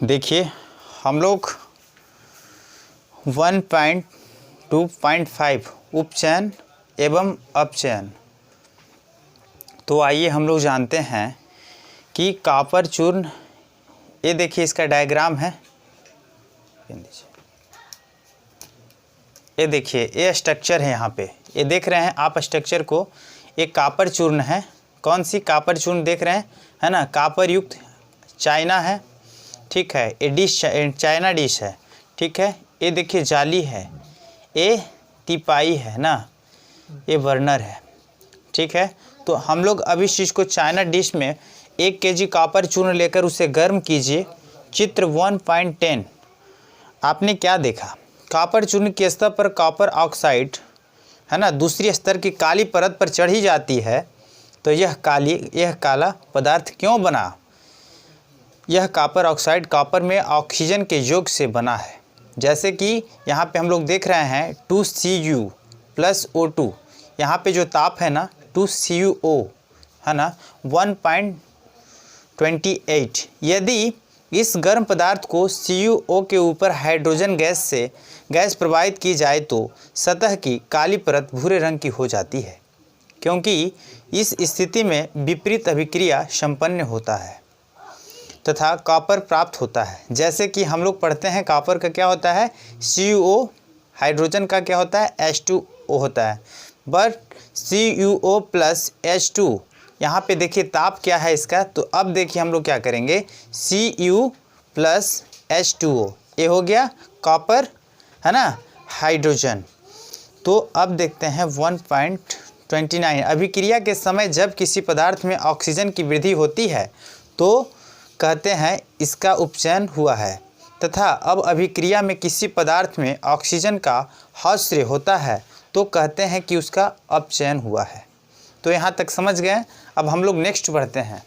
देखिए हम लोग 1.2.5 उपचयन एवं अपचयन। तो आइए हम लोग जानते हैं कि कॉपर चूर्ण, ये देखिए इसका डायग्राम है, ये देखिए ये स्ट्रक्चर है। यहाँ पे ये देख रहे हैं आप स्ट्रक्चर को, एक कॉपर चूर्ण है। कौन सी कॉपर चूर्ण देख रहे हैं, है ना, कॉपर युक्त चाइना है, ठीक है। ये डिश चाइना डिश है, ठीक है। ये देखिए जाली है, ये तिपाई है ना, ये बर्नर है, ठीक है। तो हम लोग अब इस चीज़ को चाइना डिश में 1 kg कॉपर चूर्ण लेकर उसे गर्म कीजिए। चित्र 1.10 आपने क्या देखा, कॉपर चूर्ण के स्तर पर कॉपर ऑक्साइड, है ना, दूसरी स्तर की काली परत पर चढ़ी जाती है। तो यह काला पदार्थ क्यों बना? यह कॉपर ऑक्साइड कॉपर में ऑक्सीजन के योग से बना है। जैसे कि यहाँ पे हम लोग देख रहे हैं 2Cu + O2, यहाँ पे जो ताप है ना 2CuO है ना 1.28। यदि इस गर्म पदार्थ को CuO के ऊपर हाइड्रोजन गैस प्रवाहित की जाए तो सतह की काली परत भूरे रंग की हो जाती है, क्योंकि इस स्थिति में विपरीत अभिक्रिया संपन्न होता है तथा कॉपर प्राप्त होता है। जैसे कि हम लोग पढ़ते हैं कॉपर का क्या होता है CuO, हाइड्रोजन का क्या होता है H2O होता है। बट CuO + H2, यहाँ पे देखिए ताप क्या है इसका। तो अब देखिए हम लोग क्या करेंगे, Cu + H2O, ये हो गया कॉपर, है ना, हाइड्रोजन। तो अब देखते हैं 1.29। अभिक्रिया के समय जब किसी पदार्थ में ऑक्सीजन की वृद्धि होती है तो कहते हैं इसका उपचयन हुआ है, तथा अब अभिक्रिया में किसी पदार्थ में ऑक्सीजन का हस्र होता है तो कहते हैं कि उसका अपचयन हुआ है। तो यहाँ तक समझ गए। अब हम लोग नेक्स्ट बढ़ते हैं।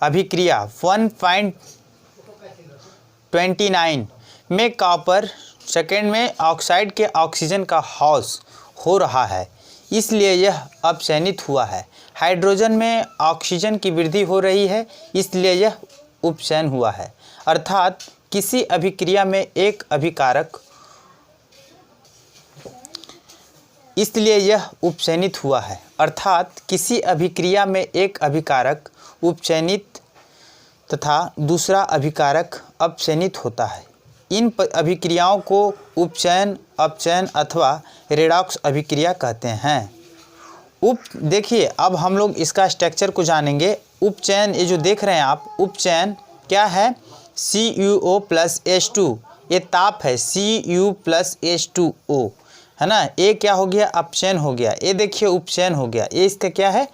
अभिक्रिया 1.29 में कॉपर सेकेंड में ऑक्साइड के ऑक्सीजन का ह्रास हो रहा है, इसलिए यह अपचयनित हुआ है। हाइड्रोजन में ऑक्सीजन की वृद्धि हो रही है, इसलिए यह उपचयन हुआ है। अर्थात किसी अभिक्रिया में एक अभिकारक, इसलिए यह उपचयनित हुआ है। अर्थात किसी अभिक्रिया में एक अभिकारक उपचयनित तथा दूसरा अभिकारक अपचयनित होता है। इन अभिक्रियाओं को उपचयन, अपचयन अथवा रेडॉक्स अभिक्रिया कहते हैं। देखिए अब हम लोग इसका स्ट्रक्चर को जानेंगे। उपचयन, ये जो देख रहे हैं आप, उपचयन क्या है CuO + H2, ये ताप है Cu + H2O, है ना। ये क्या हो गया, अपचयन हो गया। ये देखिए उपचयन हो गया, ये इसका क्या है,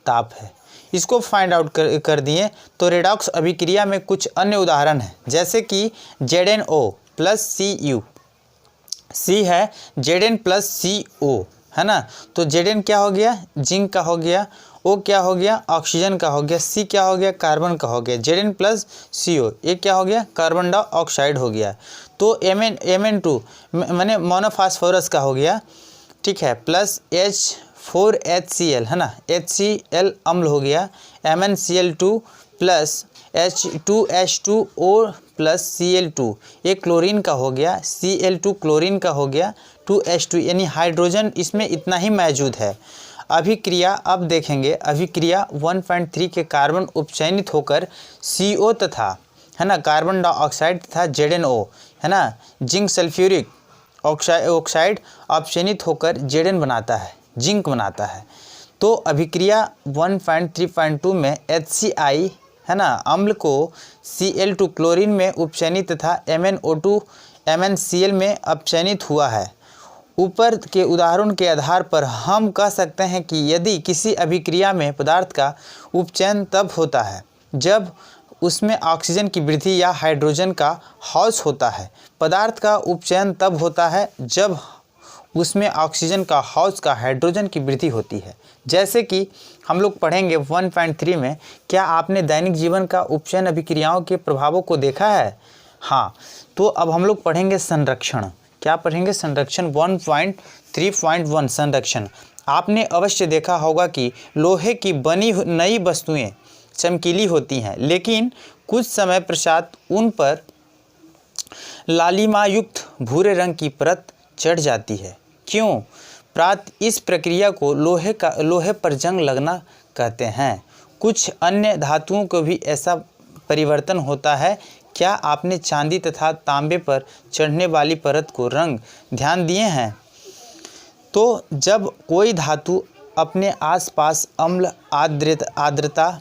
ताप है। इसको फाइंड आउट कर दिए। तो रेडॉक्स अभिक्रिया में कुछ अन्य उदाहरण हैं, जैसे कि ZnO + Cu, C है Zn + CO, है ना। तो Zn क्या हो गया, जिंक का हो गया, O क्या हो गया, ऑक्सीजन का हो गया, C क्या हो गया, कार्बन का हो गया। Zn + CO, ये क्या हो गया, कार्बन डाइऑक्साइड हो गया। तो Mn2 मैंने मोनोफास्फोरस का हो गया, ठीक है, प्लस H4HCl, है ना, HCl अम्ल हो गया। MnCl2 + H2H2O + Cl2, ये क्लोरीन का हो गया। Cl2 क्लोरीन का हो गया। 2H2 यानी हाइड्रोजन इसमें इतना ही मौजूद है। अभिक्रिया अब देखेंगे। अभिक्रिया 1.3 के कार्बन उपचयनित होकर CO तथा, है ना, कार्बन डाइऑक्साइड तथा ZnO, है ना, जिंक सल्फ्यूरिक ऑक्साइड अपचयनित होकर Zn बनाता है, जिंक बनाता है। तो अभिक्रिया 1.3.2 में HCl, है ना, अम्ल को Cl2 क्लोरीन में उपचयनित तथा MnO2 MnCl में अपचयनित हुआ है। ऊपर के उदाहरण के आधार पर हम कह सकते हैं कि यदि किसी अभिक्रिया में पदार्थ का उपचयन तब होता है जब उसमें ऑक्सीजन की वृद्धि या हाइड्रोजन का ह्रास होता है। पदार्थ का उपचयन तब होता है जब उसमें ऑक्सीजन का ह्रास का हाइड्रोजन की वृद्धि होती है। जैसे कि हम लोग पढ़ेंगे 1.3 में। क्या आपने दैनिक जीवन का उपचयन अभिक्रियाओं के प्रभावों को देखा है? हाँ। तो अब हम लोग पढ़ेंगे संरक्षण। क्या पढ़ेंगे? संरक्षण 1.3.1 संरक्षण। आपने अवश्य देखा होगा कि लोहे की बनी नई वस्तुएं चमकीली होती हैं, लेकिन कुछ समय पश्चात उन पर लालिमायुक्त भूरे रंग की परत चढ़ जाती है। क्यों? इस प्रक्रिया को लोहे पर जंग लगना कहते हैं। कुछ अन्य धातुओं को भी ऐसा परिवर्तन होता है। क्या आपने चांदी तथा तांबे पर चढ़ने वाली परत को रंग ध्यान दिए हैं? तो जब कोई धातु अपने आसपास अम्ल, आर्द्रता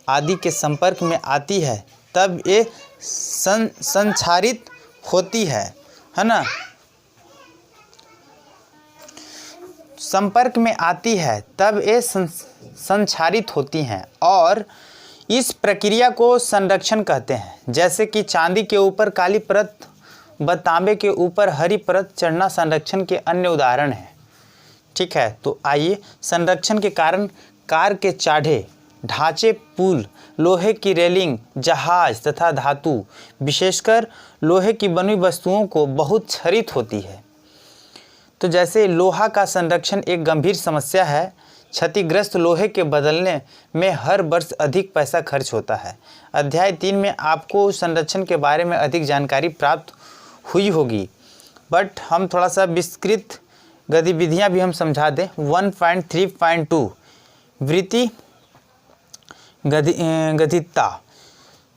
आदि के संपर्क में आती है तब ये संक्षारित होती है ना? संपर्क में आती है तब ये संक्षारित होती हैं और इस प्रक्रिया को संरक्षण कहते हैं। जैसे कि चांदी के ऊपर काली परत व तांबे के ऊपर हरी परत चढ़ना संरक्षण के अन्य उदाहरण हैं। ठीक है, तो आइए संरक्षण के कारण कार के चाढ़े, ढांचे, पुल, लोहे की रेलिंग, जहाज तथा धातु, विशेषकर लोहे की बनी वस्तुओं को बहुत क्षरित होती है। तो जैसे लोहा का संरक्षण एक गंभीर समस्या है। क्षतिग्रस्त लोहे के बदलने में हर वर्ष अधिक पैसा खर्च होता है। अध्याय 3 में आपको संरक्षण के बारे में अधिक जानकारी प्राप्त हुई होगी, बट हम थोड़ा सा विस्तृत गतिविधियां भी हम समझा दें। 1.3.2 वृत्ति गतिता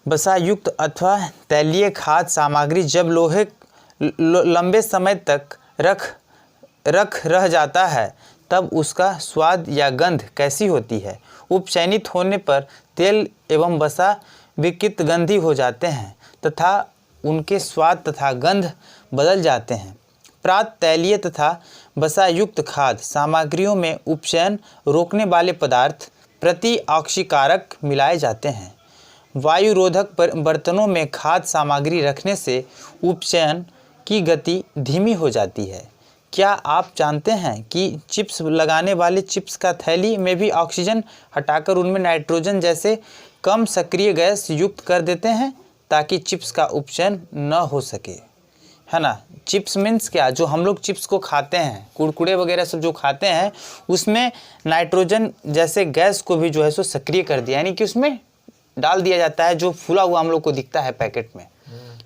वसायुक्त अथवा तैलीय खाद्य सामग्री जब लोहे लंबे समय तक रह जाता है तब उसका स्वाद या गंध कैसी होती है? उपचयनित होने पर तेल एवं वसा विकृत गंधी हो जाते हैं तथा उनके स्वाद तथा गंध बदल जाते हैं। प्रात तैलीय तथा वसायुक्त खाद्य सामग्रियों में उपचयन रोकने वाले पदार्थ प्रति ऑक्सीकारक मिलाए जाते हैं। वायुरोधक बर्तनों में खाद्य सामग्री रखने से उपचयन की गति धीमी हो जाती है। क्या आप जानते हैं कि चिप्स लगाने वाले चिप्स का थैली में भी ऑक्सीजन हटाकर उनमें नाइट्रोजन जैसे कम सक्रिय गैस युक्त कर देते हैं ताकि चिप्स का उपचयन न हो सके, है ना? चिप्स मीन्स क्या? जो हम लोग चिप्स को खाते हैं, कुरकुरे वगैरह सब जो खाते हैं, उसमें नाइट्रोजन जैसे गैस को भी जो है सो सक्रिय कर दिया, यानी कि उसमें डाल दिया जाता है, जो फूला हुआ हम लोग को दिखता है पैकेट में।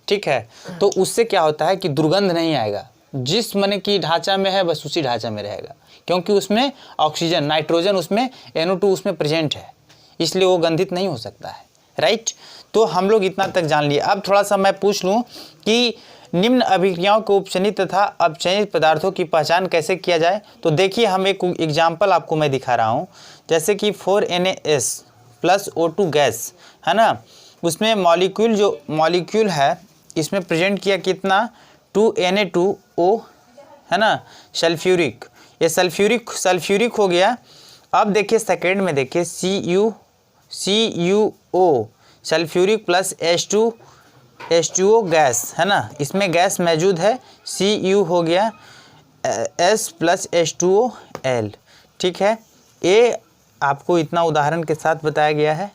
ठीक है, तो उससे क्या होता है कि दुर्गंध नहीं आएगा। जिस माने की ढांचा में है बस उसी ढांचा में रहेगा, क्योंकि उसमें ऑक्सीजन, नाइट्रोजन, उसमें NO2 उसमें प्रेजेंट है, इसलिए वो गंधित नहीं हो सकता है। राइट, तो हम लोग इतना तक जान लिए। अब थोड़ा सा मैं पूछ लूँ कि निम्न अभिक्रियाओं को उपचयनित तथा अपचयनित पदार्थों की पहचान कैसे किया जाए। तो देखिए, हम एक एग्जाम्पल आपको मैं दिखा रहा हूँ। जैसे कि 4Na+ O2 गैस है ना, उसमें मॉलिक्यूल है, इसमें प्रेजेंट किया कितना 2Na2O है ना, सल्फ्यूरिक, ये सल्फ्यूरिक हो गया। अब देखिए सेकेंड में देखिए CuO sulphuric plus H2O gas है ना, इसमें गैस मौजूद है, Cu हो गया S प्लस H2OL। ठीक है, ये आपको इतना उदाहरण के साथ बताया गया है।